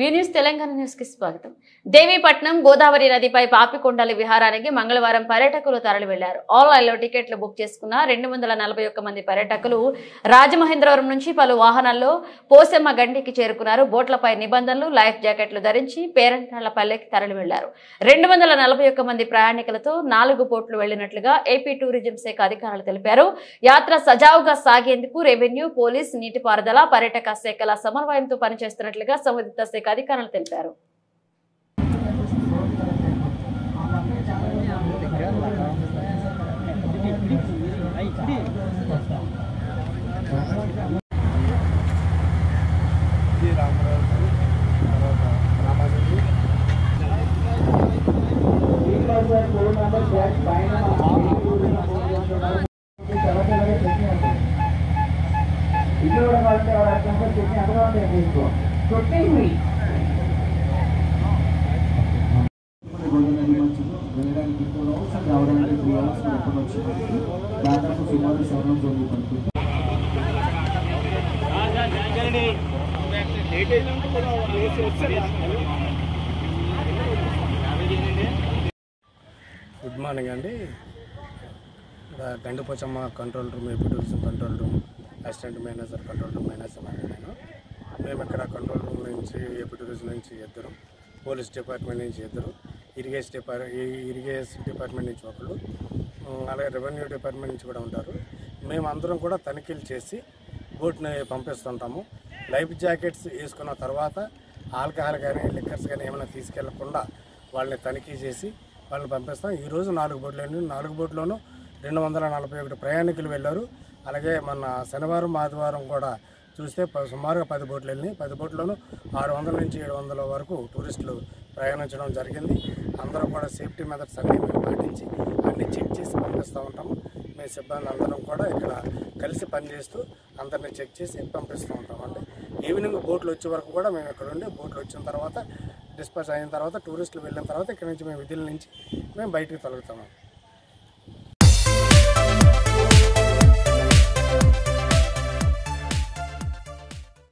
News Telangana news కి స్వాగతం. దేవీపట్నం గోదావరి నదిపై పాపికొండలి విహారానికి మంగళవారం పర్యాటకులు తరలి వెళ్లారు. ఆన్లైన్లో టికెట్లు బుక్ చేసుకున్న 241 మంది పర్యాటకులు రాజమహేంద్రవరం నుంచి పలు వాహనాల్లో పోసెమ్మ గండికి చేరుకున్నారు. బోట్లపై నిబంధనలు, లైఫ్ జాకెట్లు ధరించి పేరంటాళ్లపల్లెకి తరలి వెళ్లారు. 241 మంది ప్రయాణికులతో 4 బోట్లు వెళ్లినట్లుగా ఏపీ టూరిజం శాఖ అధికారులు తెలిపారు. యాత్ర సజావుగా సాగేందుకు రెవెన్యూ, పోలీస్, నీటిపారుదల, పర్యాటక శాఖల సమన్వయంతో పనిచేస్తున్నట్లుగా సంబంధిత శాఖ అధికారులు తెలిపారు. గుడ్ మార్నింగ్ అండి. Gandipochamma control room, AP tourism control room assistant manager, control room manager అండి మేము ఇక్కడ కంట్రోల్ రూమ్ నుంచి, ఏపీ టూరిజం నుంచి ఇద్దరు, పోలీస్ డిపార్ట్మెంట్ నుంచి ఇద్దరు, ఇరిగేషన్ డిపార్ట్మెంట్ నుంచి ఒకళ్ళు, అలాగే రెవెన్యూ డిపార్ట్మెంట్ నుంచి కూడా ఉంటారు. మేమందరం కూడా తనిఖీలు చేసి బోట్ని పంపిస్తుంటాము. లైఫ్ జాకెట్స్ వేసుకున్న తర్వాత ఆల్కహాల్ కానీ లిక్కర్స్ కానీ ఏమైనా తీసుకెళ్లకుండా వాళ్ళని తనిఖీ చేసి వాళ్ళని పంపిస్తాం. ఈరోజు 4 బోట్లు వెళ్ళి 4 బోట్లోనూ 241 ప్రయాణికులు వెళ్ళారు. అలాగే మన శనివారం, ఆదివారం కూడా చూస్తే సుమారుగా 10 బోట్లు వెళ్ళినాయి. 10 బోట్లోనూ 600 నుంచి 700 వరకు టూరిస్టులు ప్రయాణించడం జరిగింది. అందరూ కూడా సేఫ్టీ మెథడ్స్ అన్నీ మేము పాటించి అన్నీ చెక్ చేసి పంపిస్తూ ఉంటాము. మేము సిబ్బంది అందరం కూడా ఇక్కడ కలిసి పనిచేస్తూ అందరినీ చెక్ చేసి పంపిస్తూ ఉంటామండి. ఈవినింగ్ బోట్లు వచ్చే వరకు కూడా మేము ఇక్కడ ఉండి, బోట్లు వచ్చిన తర్వాత డిస్పాచ్ అయిన తర్వాత టూరిస్టులు వెళ్ళిన తర్వాత ఇక్కడ నుంచి మేము విధుల నుంచి మేము బయటికి తొలగుతాము.